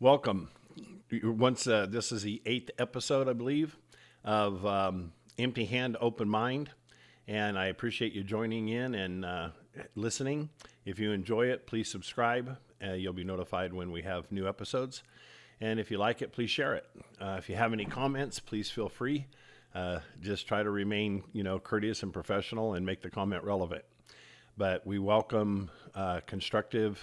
Welcome. This is the eighth episode, I believe, of Empty Hand, Open Mind, and I appreciate you joining in and listening. If you enjoy it, please subscribe. You'll be notified when we have new episodes, and if you like it, please share it. If you have any comments, please feel free. Just try to remain, courteous and professional, and make the comment relevant. But we welcome constructive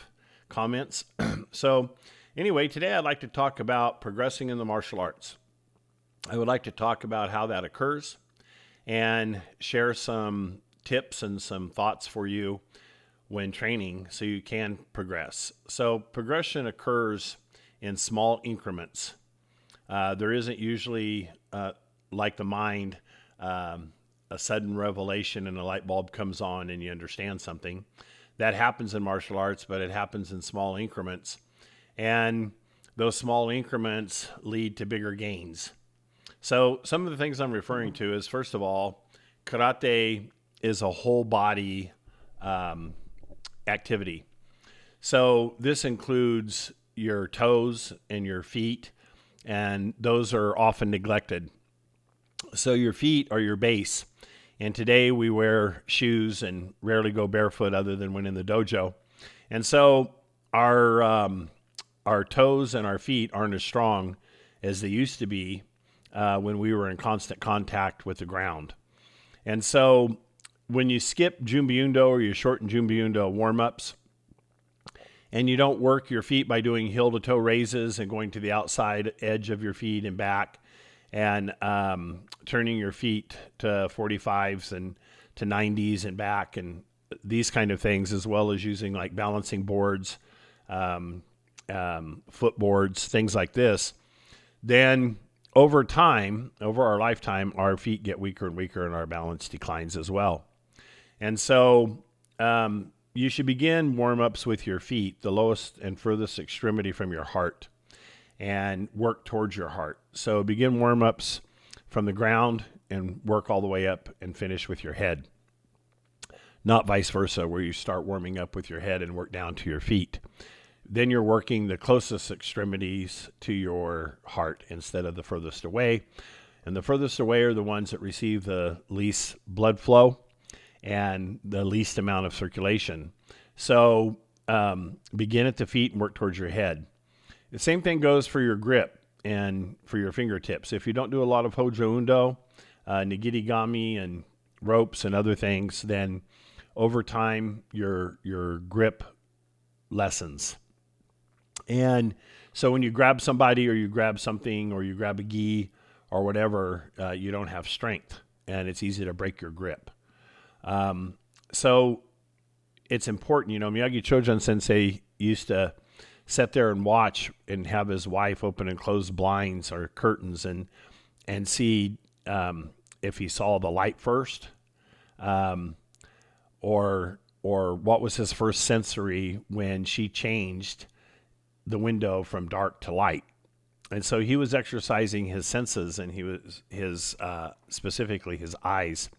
comments. So, anyway, today I'd like to talk about progressing in the martial arts. I would like to talk about how that occurs and share some tips and some thoughts for you when training so you can progress. So, progression occurs in small increments. There isn't usually, like the mind, a sudden revelation and a light bulb comes on and you understand something. That happens in martial arts, but it happens in small increments. And those small increments lead to bigger gains. So some of the things I'm referring to is, first of all, karate is a whole body activity. So this includes your toes and your feet, and those are often neglected. So your feet are your base. And today we wear shoes and rarely go barefoot other than when in the dojo. And so our toes and our feet aren't as strong as they used to be when we were in constant contact with the ground. And so when you skip Jumbiundo or you shorten Jumbiundo warm-ups, and you don't work your feet by doing heel-to-toe raises and going to the outside edge of your feet and back, and turning your feet to 45s and to 90s and back, and these kind of things, as well as using like balancing boards, footboards, things like this, then over time, over our lifetime, our feet get weaker and weaker and our balance declines as well. And so you should begin warm-ups with your feet, the lowest and furthest extremity from your heart, and work towards your heart. So begin warm-ups from the ground and work all the way up and finish with your head. Not vice versa, where you start warming up with your head and work down to your feet. Then you're working the closest extremities to your heart instead of the furthest away. And the furthest away are the ones that receive the least blood flow and the least amount of circulation. So begin at the feet and work towards your head. The same thing goes for your grip and for your fingertips. If you don't do a lot of Hojo Undo, Nigiri-gami, and ropes and other things, then over time your grip lessens. And so when you grab somebody or you grab something or you grab a gi or whatever, you don't have strength and it's easy to break your grip. So it's important. Miyagi Chojun Sensei used to sit there and watch and have his wife open and close blinds or curtains and see if he saw the light first, or what was his first sensory when she changed the window from dark to light. And so he was exercising his senses, and he was specifically his eyes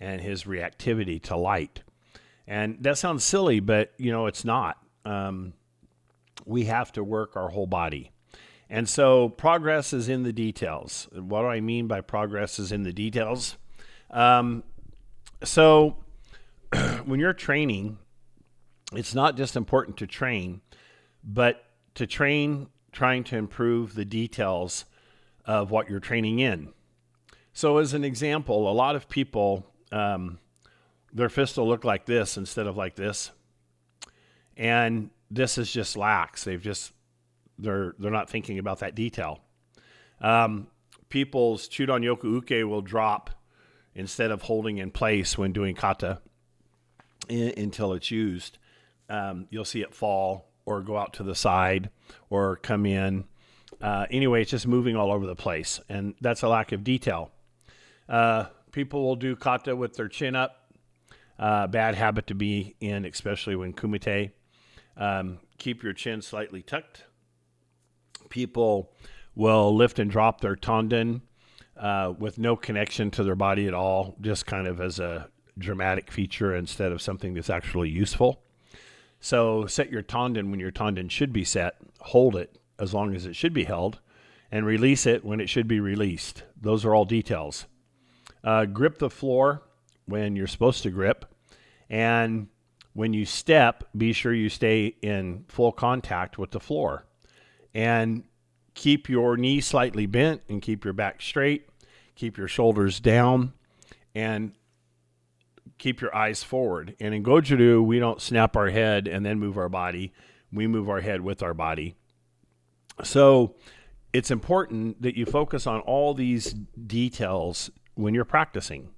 and his reactivity to light. And that sounds silly, but it's not. We have to work our whole body. And so progress is in the details. What do I mean by progress is in the details? So when you're training, it's not just important to train, but to train trying to improve the details of what you're training in. So as an example, a lot of people, their fist will look like this instead of like this. And this is just lax. They're not thinking about that detail. People's Chudan Yoku Uke will drop instead of holding in place when doing kata until it's used. You'll see it fall or go out to the side or come in. Anyway, it's just moving all over the place, and that's a lack of detail. People will do kata with their chin up. Bad habit to be in, especially when kumite. Keep your chin slightly tucked. People will lift and drop their tanden with no connection to their body at all, just kind of as a dramatic feature instead of something that's actually useful. So set your tanden when your tanden should be set, hold it, as long as it should be held, and release it when it should be released. Those are all details. Grip the floor when you're supposed to grip, and when you step, be sure you stay in full contact with the floor. And keep your knees slightly bent and keep your back straight. Keep your shoulders down and keep your eyes forward. And in Goju-ryu, we don't snap our head and then move our body. We move our head with our body. So it's important that you focus on all these details when you're practicing.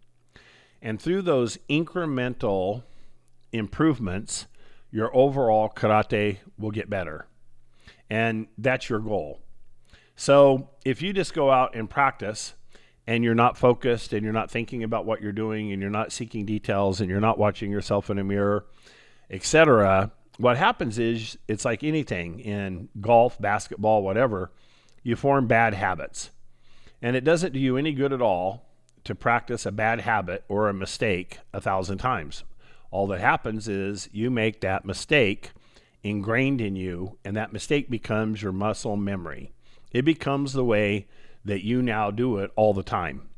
And through those incremental improvements, your overall karate will get better. And that's your goal. So if you just go out and practice and you're not focused and you're not thinking about what you're doing and you're not seeking details and you're not watching yourself in a mirror, etc., what happens is it's like anything in golf, basketball, whatever, you form bad habits. And it doesn't do you any good at all to practice a bad habit or a mistake 1,000 times. All that happens is you make that mistake ingrained in you, and that mistake becomes your muscle memory. It becomes the way that you now do it all the time.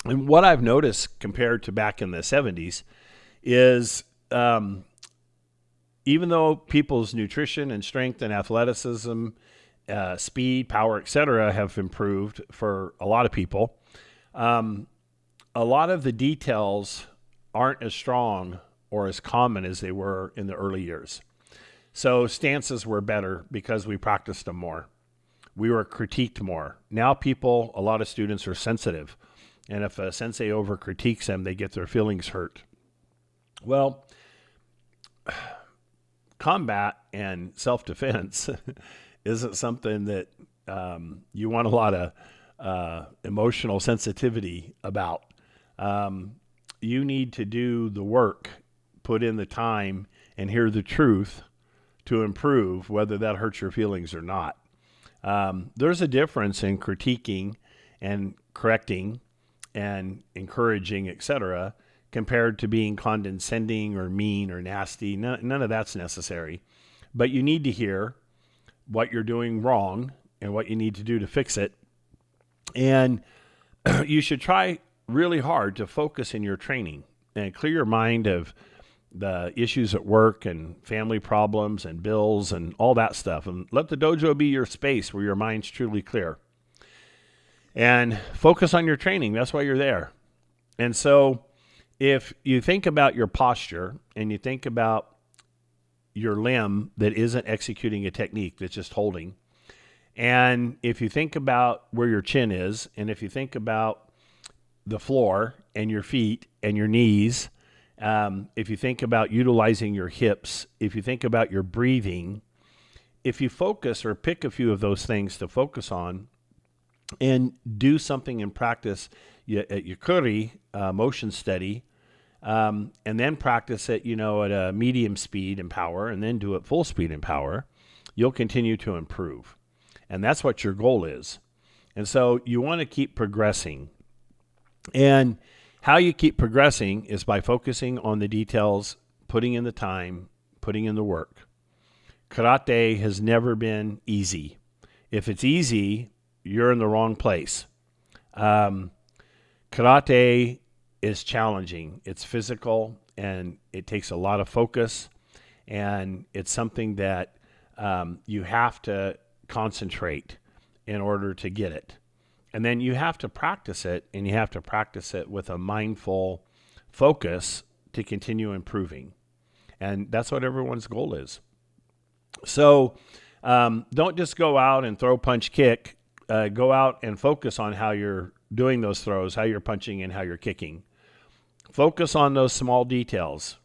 And what I've noticed compared to back in the 70s is even though people's nutrition and strength and athleticism, speed, power, etc., have improved for a lot of people, a lot of the details aren't as strong or as common as they were in the early years. So stances were better because we practiced them more. We were critiqued more. Now people, a lot of students are sensitive. And if a sensei over critiques them, they get their feelings hurt. Well, combat and self-defense isn't something that you want a lot of emotional sensitivity about. You need to do the work, put in the time, and hear the truth to improve, whether that hurts your feelings or not. There's a difference in critiquing and correcting and encouraging, etc., compared to being condescending or mean or nasty. None of that's necessary. But you need to hear what you're doing wrong and what you need to do to fix it. And you should try really hard to focus in your training and clear your mind of the issues at work and family problems and bills and all that stuff. And let the dojo be your space where your mind's truly clear. And focus on your training. That's why you're there. And so if you think about your posture and you think about your limb that isn't executing a technique, that's just holding, and if you think about where your chin is, and if you think about the floor and your feet and your knees, if you think about utilizing your hips, if you think about your breathing, if you focus or pick a few of those things to focus on and do something in practice at Yukuri, motion study, and then practice it, at a medium speed and power, and then do it full speed and power, you'll continue to improve. And that's what your goal is. And so you want to keep progressing. And how you keep progressing is by focusing on the details, putting in the time, putting in the work. Karate has never been easy. If it's easy, you're in the wrong place. Karate is challenging. It's physical, and it takes a lot of focus, and it's something that you have to concentrate in order to get it. And then you have to practice it, and you have to practice it with a mindful focus to continue improving. And that's what everyone's goal is. So don't just go out and throw, punch, kick. Go out and focus on how you're doing those throws, how you're punching, and how you're kicking. Focus on those small details.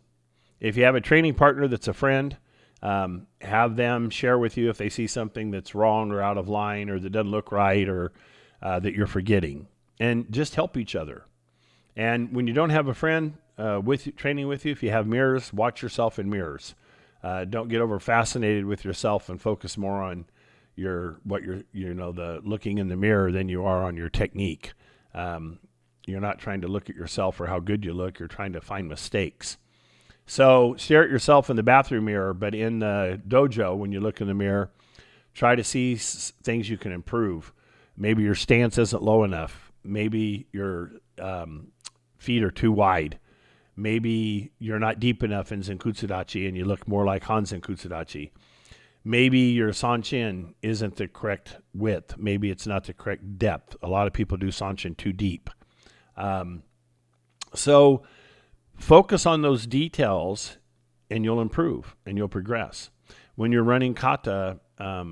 If you have a training partner that's a friend, have them share with you if they see something that's wrong or out of line or that doesn't look right or that you're forgetting. And just help each other. And when you don't have a friend training with you, if you have mirrors, watch yourself in mirrors. Don't get over fascinated with yourself and focus more on the looking in the mirror than you are on your technique. You're not trying to look at yourself or how good you look. You're trying to find mistakes. So stare at yourself in the bathroom mirror, but in the dojo, when you look in the mirror, Try to see things you can improve. Maybe your stance isn't low enough. Maybe your feet are too wide. Maybe you're not deep enough in Zenkutsudachi and you look more like Han Zenkutsudachi. Maybe your Sanchin isn't the correct width. Maybe it's not the correct depth. A lot of people do Sanchin too deep. So focus on those details and you'll improve and you'll progress. When you're running kata, a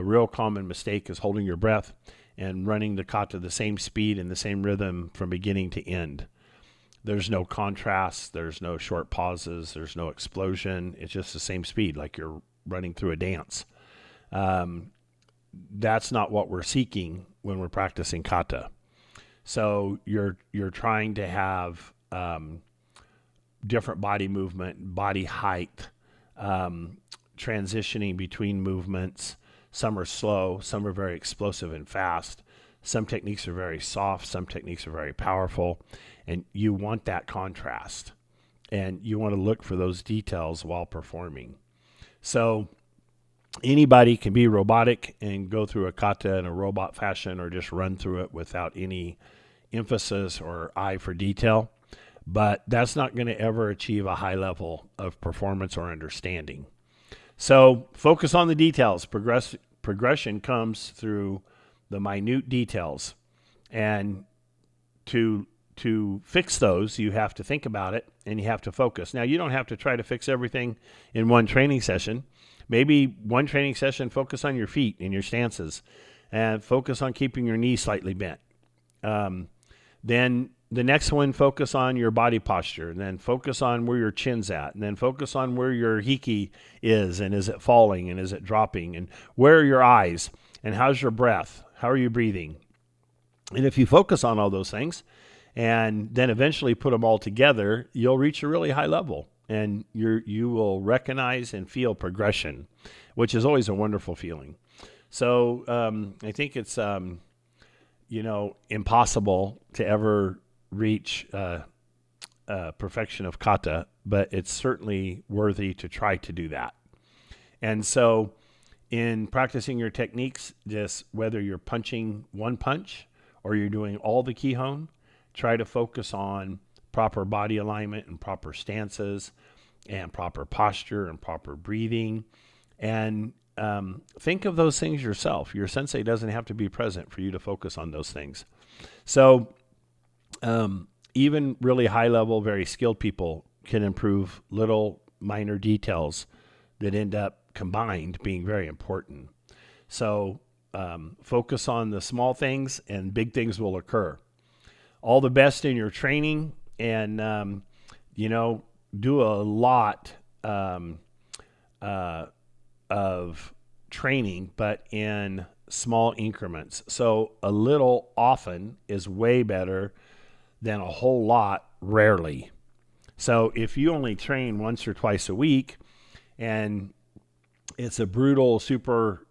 real common mistake is holding your breath and running the kata the same speed and the same rhythm from beginning to end. There's no contrast. There's no short pauses. There's no explosion. It's just the same speed, like you're running through a dance. That's not what we're seeking when we're practicing kata. So you're trying to have different body movement, body height, transitioning between movements. Some are slow. Some are very explosive and fast. Some techniques are very soft. Some techniques are very powerful. And you want that contrast. And you want to look for those details while performing. So anybody can be robotic and go through a kata in a robot fashion or just run through it without any emphasis or eye for detail. But that's not going to ever achieve a high level of performance or understanding. So focus on the details. Progression comes through the minute details. And to fix those, you have to think about it and you have to focus. Now, you don't have to try to fix everything in one training session. Maybe one training session, focus on your feet and your stances and focus on keeping your knees slightly bent. Then the next one, focus on your body posture, and then focus on where your chin's at, and then focus on where your hiki is, and is it falling, and is it dropping, and where are your eyes, and how's your breath, how are you breathing? And if you focus on all those things, and then eventually put them all together, you'll reach a really high level, and you will recognize and feel progression, which is always a wonderful feeling. So I think it's impossible to ever reach perfection of kata, but it's certainly worthy to try to do that. And so in practicing your techniques, just whether you're punching one punch or you're doing all the kihon, try to focus on proper body alignment and proper stances and proper posture and proper breathing. And think of those things yourself. Your sensei doesn't have to be present for you to focus on those things. So even really high level, very skilled people can improve little minor details that end up combined being very important. So focus on the small things and big things will occur. All the best in your training and, do a lot of training, but in small increments. So a little often is way better than a whole lot rarely. So if you only train once or twice a week and it's a brutal, super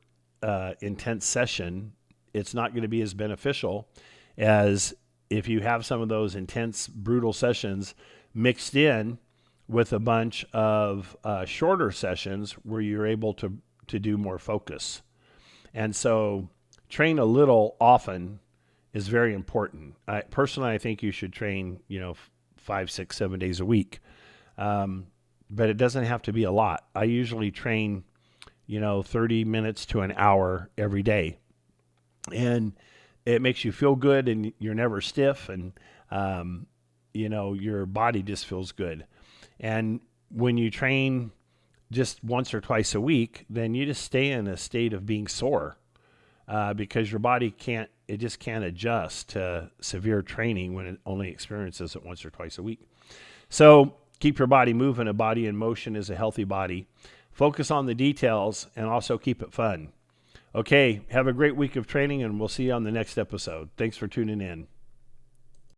intense session, it's not going to be as beneficial as if you have some of those intense, brutal sessions mixed in with a bunch of shorter sessions where you're able to do more focus. And so train a little often is very important. Personally, I think you should train, 5, 6, 7 days a week. But it doesn't have to be a lot. I usually train, 30 minutes to an hour every day. And it makes you feel good and you're never stiff and, your body just feels good. And when you train just once or twice a week, then you just stay in a state of being sore because your body just can't adjust to severe training when it only experiences it once or twice a week. So keep your body moving. A body in motion is a healthy body. Focus on the details and also keep it fun. Okay, have a great week of training and we'll see you on the next episode. Thanks for tuning in.